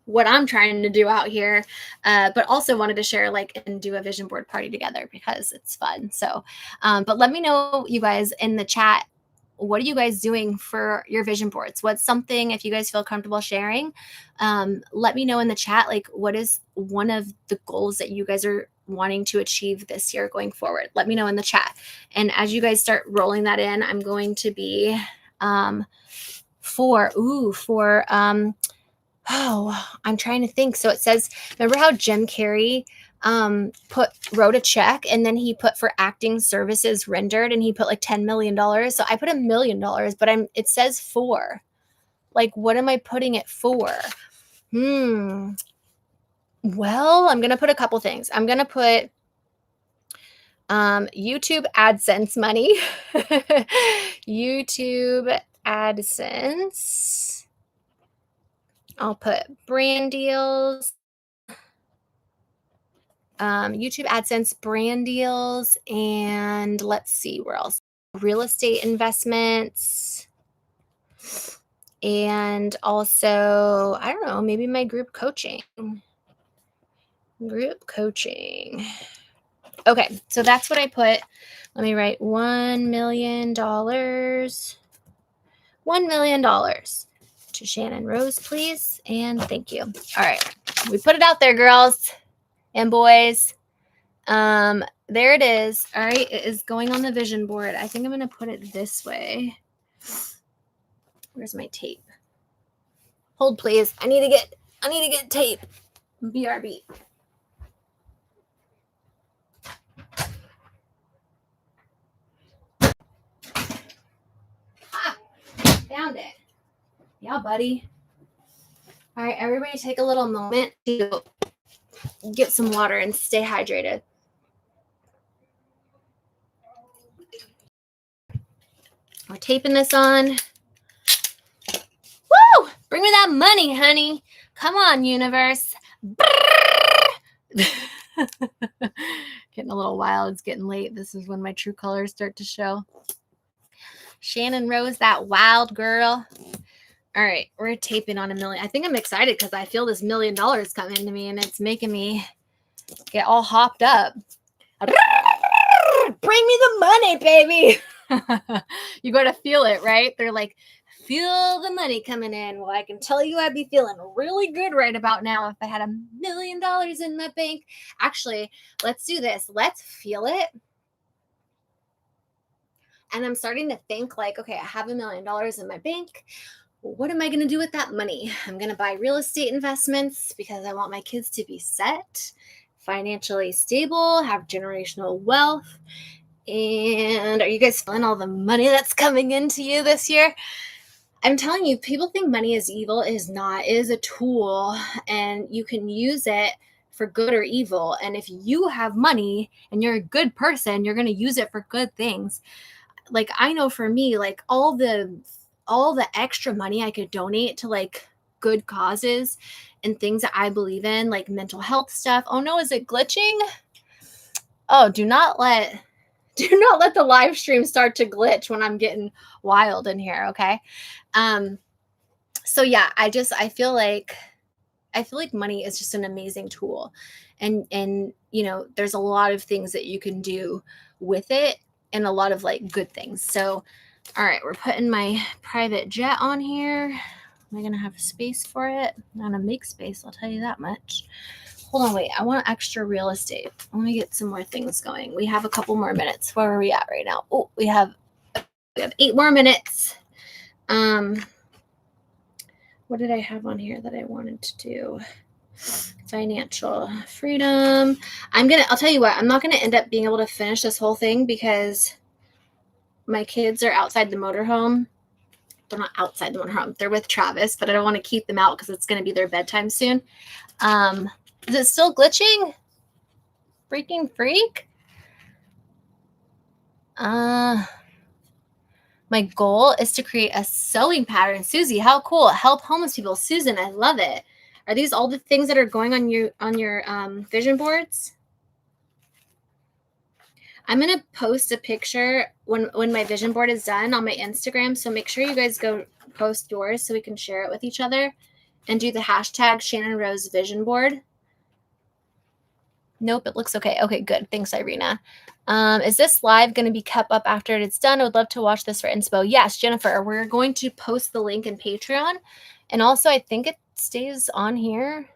what I'm trying to do out here, but also wanted to share and do a vision board party together because it's fun. So, but let me know, you guys, in the chat, what are you guys doing for your vision boards? What's something, if you guys feel comfortable sharing, let me know in the chat, like, what is one of the goals that you guys are wanting to achieve this year going forward? Let me know in the chat. And as you guys start rolling that in, I'm going to be I'm trying to think. So it says, remember how Jim Carrey wrote a check and then he put for acting services rendered and he put like $10 million. So I put $1 million, but it says for. Like, what am I putting it for? Well, I'm going to put a couple things. I'm going to put YouTube AdSense money. YouTube AdSense. I'll put brand deals. YouTube AdSense, brand deals, and let's see where else. Real estate investments, and also, I don't know, maybe my group coaching. Okay, so that's what I put. Let me write $1 million. $1 million to Shannon Rose, please, and thank you. All right, we put it out there, girls and boys. There it is. All right, it is going on the vision board. I think I'm going to put it this way. Where's my tape? Hold, please. I need to get tape. BRB. Found it. Yeah, buddy. All right, everybody take a little moment to get some water and stay hydrated. We're taping this on. Woo! Bring me that money, honey. Come on, universe. Getting a little wild. It's getting late. This is when my true colors start to show. Shannon Rose, that wild girl. All right, we're taping on $1 million. I think I'm excited because I feel this $1 million coming to me, and it's making me get all hopped up. Bring me the money, baby. You got to feel it, right? They're like, feel the money coming in. Well, I can tell you I'd be feeling really good right about now if I had $1 million in my bank. Actually, let's do this. Let's feel it. And I'm starting to think like, okay, I have $1 million in my bank. What am I going to do with that money? I'm going to buy real estate investments because I want my kids to be set, financially stable, have generational wealth. And are you guys feeling all the money that's coming into you this year? I'm telling you, people think money is evil. It is not. It is a tool, and you can use it for good or evil. And if you have money and you're a good person, you're going to use it for good things. Like, I know for me, like all the extra money I could donate to like good causes and things that I believe in, like mental health stuff. Oh no, is it glitching? Oh, do not let the live stream start to glitch when I'm getting wild in here, okay? So yeah, I feel like money is just an amazing tool. And you know, there's a lot of things that you can do with it and a lot of like good things. So all right, we're putting my private jet on here. Am I going to have space for it? I'm going to make space, I'll tell you that much. Hold on, wait. I want extra real estate. Let me get some more things going. We have a couple more minutes. Where are we at right now? Oh, we have 8 more minutes. What did I have on here that I wanted to do? Financial freedom. I'll tell you what, I'm not going to end up being able to finish this whole thing because my kids are outside the motorhome. They're not outside the motorhome. They're with Travis, but I don't want to keep them out because it's going to be their bedtime soon. Is it still glitching? Freaking freak. My goal is to create a sewing pattern. Susie, how cool. Help homeless people. Susan, I love it. Are these all the things that are going on your vision boards? I'm going to post a picture when my vision board is done on my Instagram. So make sure you guys go post yours so we can share it with each other and do the hashtag Shannon Rose Vision Board. Nope, it looks okay. Okay, good. Thanks, Irina. Is this live going to be kept up after it's done? I would love to watch this for inspo. Yes, Jennifer, we're going to post the link in Patreon. And also, I think it stays on here.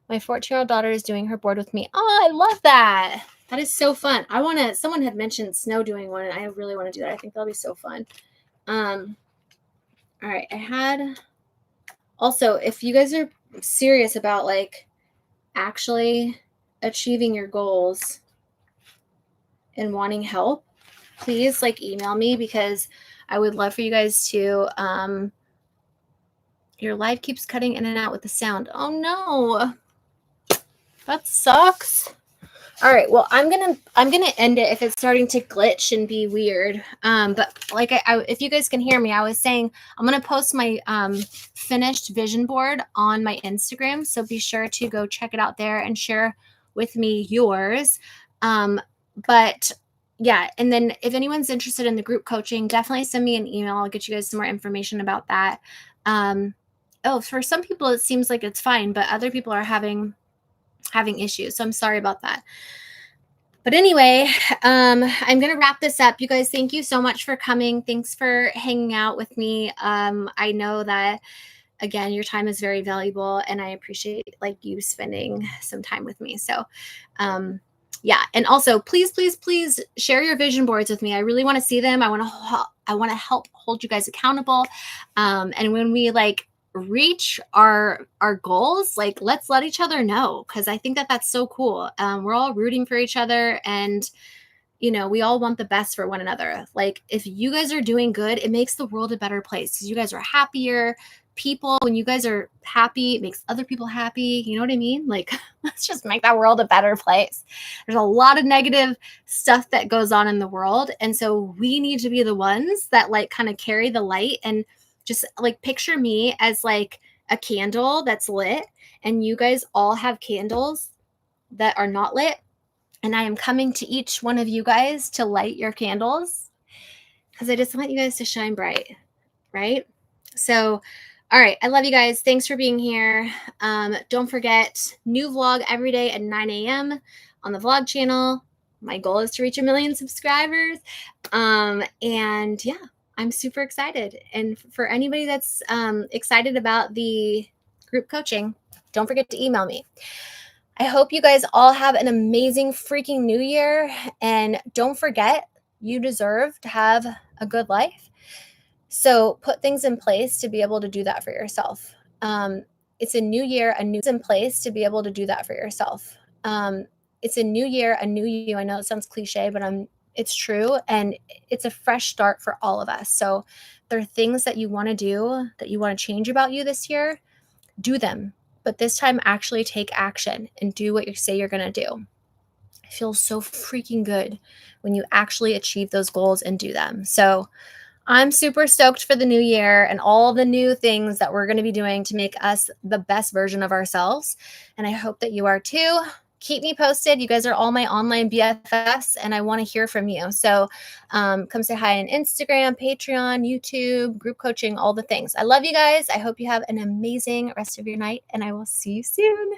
My 14-year-old daughter is doing her board with me. Oh, I love that. That is so fun. Someone had mentioned Snow doing one, and I really want to do that. I think that'll be so fun. All right, also, if you guys are serious about like actually achieving your goals and wanting help, please like email me because I would love for you guys to, your live keeps cutting in and out with the sound. Oh no, that sucks. All right, well, I'm gonna end it if it's starting to glitch and be weird. But like if you guys can hear me, I was saying I'm gonna post my finished vision board on my Instagram, so be sure to go check it out there and share with me yours. But yeah, and then if anyone's interested in the group coaching, definitely send me an email. I'll get you guys some more information about that. For some people it seems like it's fine, but other people are having issues. So I'm sorry about that. But anyway, I'm going to wrap this up. You guys, thank you so much for coming. Thanks for hanging out with me. I know that, again, your time is very valuable and I appreciate like you spending some time with me. So, yeah. And also please, please, please share your vision boards with me. I really want to see them. I want to help hold you guys accountable. And when we like reach our goals, like let's let each other know, because I think that that's so cool. We're all rooting for each other, and we all want the best for one another. Like, if you guys are doing good, it makes the world a better place because you guys are happier people. When you guys are happy, it makes other people happy. You know what I mean? Like, let's just make that world a better place. There's a lot of negative stuff that goes on in the world. And so we need to be the ones that like kind of carry the light, and just like picture me as like a candle that's lit, and you guys all have candles that are not lit. And I am coming to each one of you guys to light your candles because I just want you guys to shine bright, right? So, all right. I love you guys. Thanks for being here. Don't forget, new vlog every day at 9 a.m. on the vlog channel. My goal is to reach 1 million subscribers. And yeah, I'm super excited. And for anybody that's excited about the group coaching, don't forget to email me. I hope you guys all have an amazing freaking new year. And don't forget, you deserve to have a good life. So put things in place to be able to do that for yourself. It's a new year, a new in place to be able to do that for yourself. It's a new year, a new you. I know it sounds cliche, but it's true. And it's a fresh start for all of us. So there are things that you want to do, that you want to change about you this year, do them. But this time, actually take action and do what you say you're going to do. It feels so freaking good when you actually achieve those goals and do them. So I'm super stoked for the new year and all the new things that we're going to be doing to make us the best version of ourselves. And I hope that you are too. Keep me posted. You guys are all my online BFFs, and I want to hear from you. So come say hi on Instagram, Patreon, YouTube, group coaching, all the things. I love you guys. I hope you have an amazing rest of your night, and I will see you soon.